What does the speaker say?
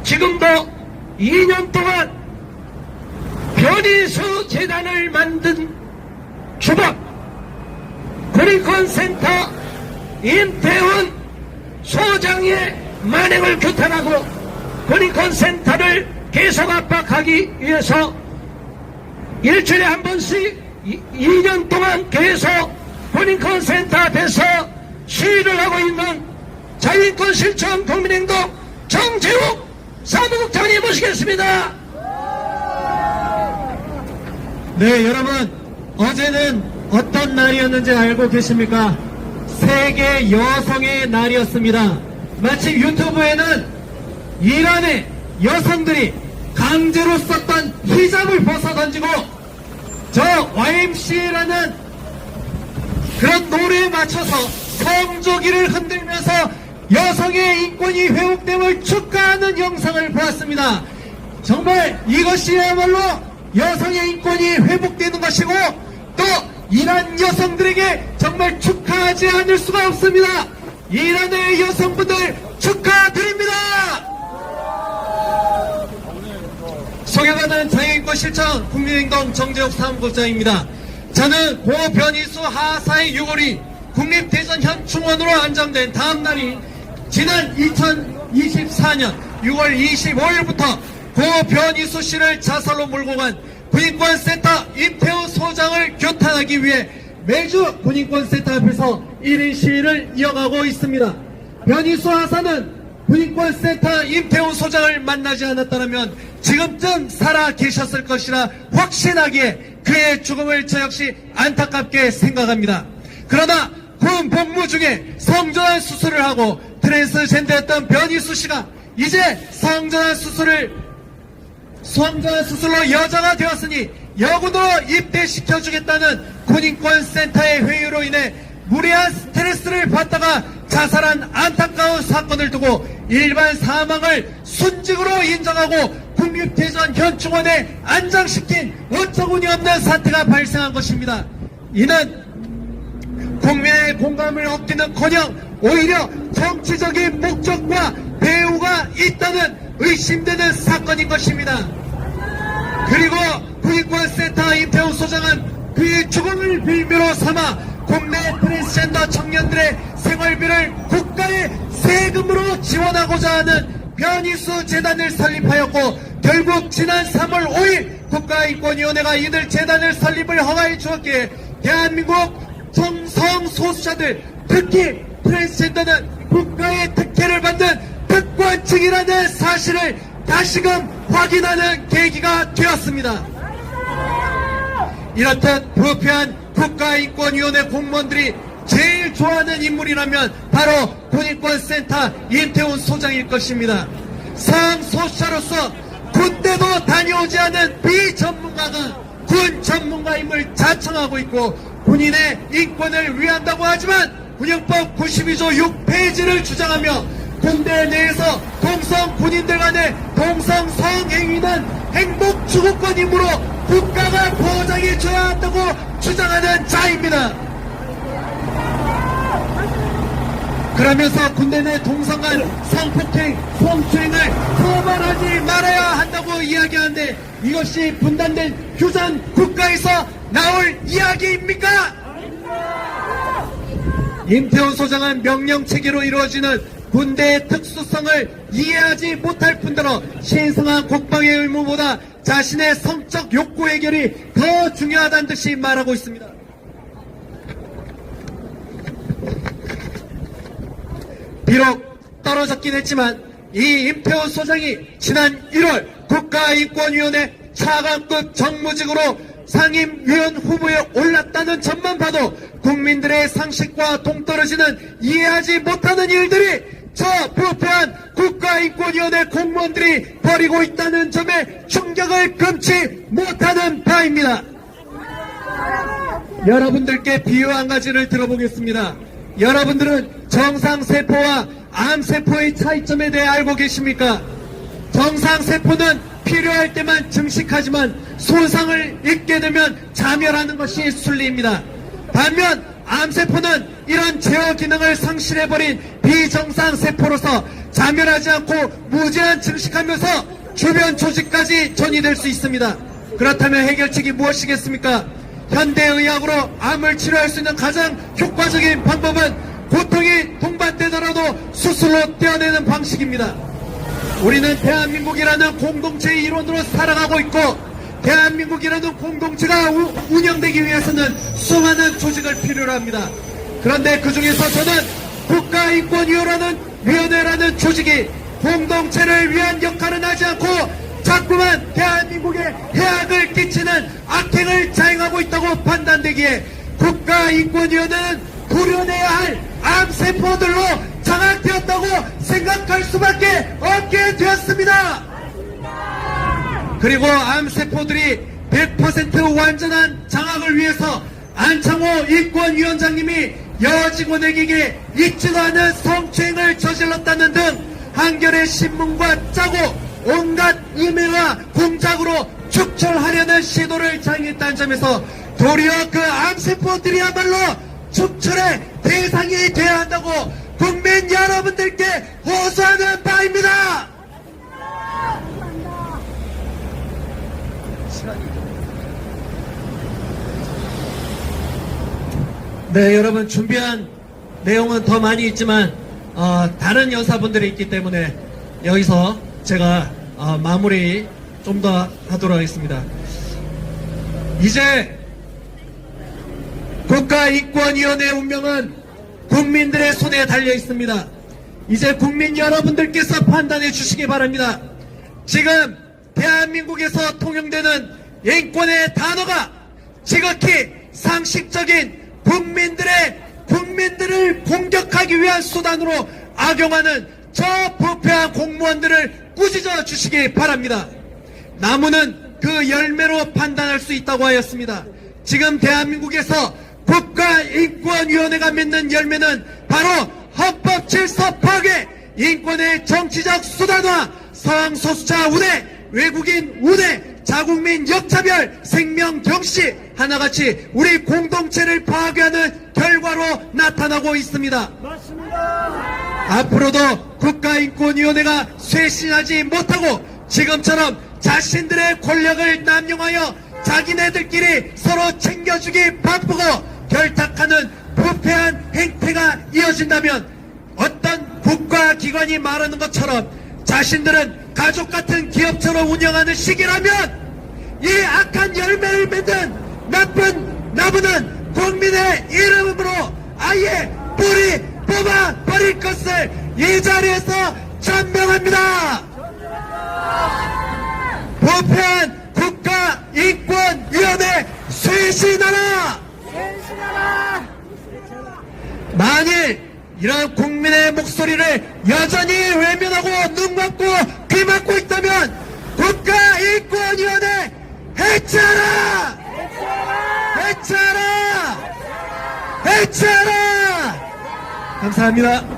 지금도 2년 동안 변희수 재단을 만든 주박 구리콘센터 임태훈 소장의 만행을 규탄하고 구리콘센터를 계속 압박하기 위해서 일주일에 한 번씩 2년 동안 계속 구리콘센터 앞에서 시위를 하고 있는 자유인권 실천 국민행동 정재욱 사무국장님 모시겠습니다. 네, 여러분, 어제는 어떤 날이었는지 알고 계십니까? 세계 여성의 날이었습니다. 마침 유튜브에는 이란의 여성들이 강제로 썼던 히잡을 벗어던지고 저 YMCA라는 그런 노래에 맞춰서 성조기를 흔들면서 여성의 인권이 회복됨을 축하하는 영상을 보았습니다. 정말 이것이야말로 여성의 인권이 회복되는 것이고 또 이란 여성들에게 정말 축하하지 않을 수가 없습니다. 이란의 여성분들 축하드립니다. 소개받은 자유인권 실천 국민행동 정재욱 사무국장입니다. 저는 고 변희수 하사의 6월이 국립대전 현충원으로 안정된 다음 날인 지난 2024년 6월 25일부터 고 변희수 씨를 자살로 몰고 간 군인권센터 임태훈 소장을 규탄하기 위해 매주 군인권센터 앞에서 1인 시위를 이어가고 있습니다. 변희수 하사는 군인권센터 임태훈 소장을 만나지 않았다면 지금쯤 살아 계셨을 것이라 확신하기에 그의 죽음을 저 역시 안타깝게 생각합니다. 그러나 군 복무 중에 성전환 수술을 하고 트랜스젠더였던 변희수 씨가 이제 성전환 수술로 여자가 되었으니 여군으로 입대시켜주겠다는 군인권센터의 회유로 인해 무리한 스트레스를 받다가 자살한 안타까운 사건을 두고 일반 사망을 순직으로 인정하고 국립대전 현충원에 안장시킨 어처구니 없는 사태가 발생한 것입니다. 이는 국민의 공감을 얻기는커녕 오히려 정치적인 목적과 배후가 있다는 의심되는 사건인 것입니다. 그리고 군인권센터 임태훈 소장은 그의 죽음을 빌미로 삼아 국내 트랜스젠더 청년들의 생활비를 국가의 세금으로 지원하고자 하는 변희수 재단을 설립하였고 결국 지난 3월 5일 국가인권위원회가 이들 재단을 설립을 허가해 주었기에 대한민국 성소수자들 특히 트랜스젠더는 국가의 특혜를 받는 특권층이라는 사실을 다시금 확인하는 계기가 되었습니다. 이렇듯 부패한 국가인권위원회 공무원들이 제일 좋아하는 인물이라면 바로 군인권센터 임태훈 소장일 것입니다. 성소수자로서 군대도 다녀오지 않은 비전문가가 군 전문가임을 자청하고 있고 군인의 인권을 위한다고 하지만 군영법 92조 6페이지를 주장하며 군대 내에서 동성 군인들 간의 동성 성행위는 행복 추구권이므로 국가가 보장해줘야 한다고 주장하는 자입니다. 그러면서 군대 내 동성 간 성폭행, 성추행을 처벌하지 말아야 한다고 이야기하는데 이것이 분단된 휴전 국가에서 나올 이야기입니까? 임태훈 소장은 명령체계로 이루어지는 군대의 특수성을 이해하지 못할 뿐더러 신성한 국방의 의무보다 자신의 성적 욕구 해결이 더 중요하다는 듯이 말하고 있습니다. 비록 떨어졌긴 했지만 이 임태훈 소장이 지난 1월 국가인권위원회 차관급 정무직으로 상임위원 후보에 올랐다는 점만 봐도 국민들의 상식과 동떨어지는 이해하지 못하는 일들이 저 부패한 국가인권위원회 공무원들이 벌이고 있다는 점에 충격을 금치 못하는 바입니다. 여러분들께 비유 한 가지를 들어보겠습니다. 여러분들은 정상세포와 암세포의 차이점에 대해 알고 계십니까? 정상세포는 필요할 때만 증식하지만 손상을 입게 되면 자멸하는 것이 순리입니다. 반면 암세포는 이런 제어 기능을 상실해버린 비정상 세포로서 자멸하지 않고 무제한 증식하면서 주변 조직까지 전이될 수 있습니다. 그렇다면 해결책이 무엇이겠습니까? 현대의학으로 암을 치료할 수 있는 가장 효과적인 방법은 고통이 동반되더라도 수술로 떼어내는 방식입니다. 우리는 대한민국이라는 공동체의 일원으로 살아가고 있고, 대한민국이라는 공동체가 운영되기 위해서는 수많은 조직을 필요로 합니다. 그런데 그 중에서 저는 국가인권위원회라는 조직이 공동체를 위한 역할은 하지 않고 자꾸만 대한민국에 해악을 끼치는 악행을 자행하고 있다고 판단되기에 국가인권위원회는 구려내야 할 암세포들로 장악되었다고 생각할 수밖에 없게 되었습니다. 그리고 암세포들이 100% 완전한 장악을 위해서 안창호 인권위원장님이 여직원에게 있지도 않은 성추행을 저질렀다는 등 한겨레 신문과 짜고 온갖 음해와 공작으로 축출하려는 시도를 자행했다는 점에서 도리어 그 암세포들이야말로 축출의 대상이 되어야 한다고 국민 여러분들께 호소하는 바입니다. 네, 여러분 준비한 내용은 더 많이 있지만 다른 여사분들이 있기 때문에 여기서 제가 마무리 좀 더 하도록 하겠습니다. 이제 국가인권위원회의 운명은 국민들의 손에 달려 있습니다. 이제 국민 여러분들께서 판단해 주시기 바랍니다. 지금 대한민국에서 통용되는 인권의 단어가 지극히 상식적인 국민들을 공격하기 위한 수단으로 악용하는 저 부패한 공무원들을 꾸짖어 주시기 바랍니다. 나무는 그 열매로 판단할 수 있다고 하였습니다. 지금 대한민국에서 국가인권위원회가 맺는 열매는 바로 헌법 질서 파괴, 인권의 정치적 수단화, 서양소수자 우대, 외국인 우대, 자국민 역차별, 생명 경시, 하나같이 우리 공동체를 파괴하는 결과로 나타나고 있습니다. 맞습니다. 앞으로도 국가인권위원회가 쇄신하지 못하고 지금처럼 자신들의 권력을 남용하여 자기네들끼리 서로 챙겨주기 바쁘고 결탁하는 부패한 행태가 이어진다면 어떤 국가기관이 말하는 것처럼 자신들은 가족 같은 기업처럼 운영하는 시기라면 이 악한 열매를 맺는 나무는 국민의 이름으로 아예 뿌리 뽑아버릴 것을 이 자리에서 전명합니다. 부패한 국가인권위원회 쇄신하라! 만일 이런 국민의 목소리를 여전히 외면하고 눈 감고 귀 막고 있다면 국가인권위원회 해체하라! 해체하라! 해체하라! 감사합니다.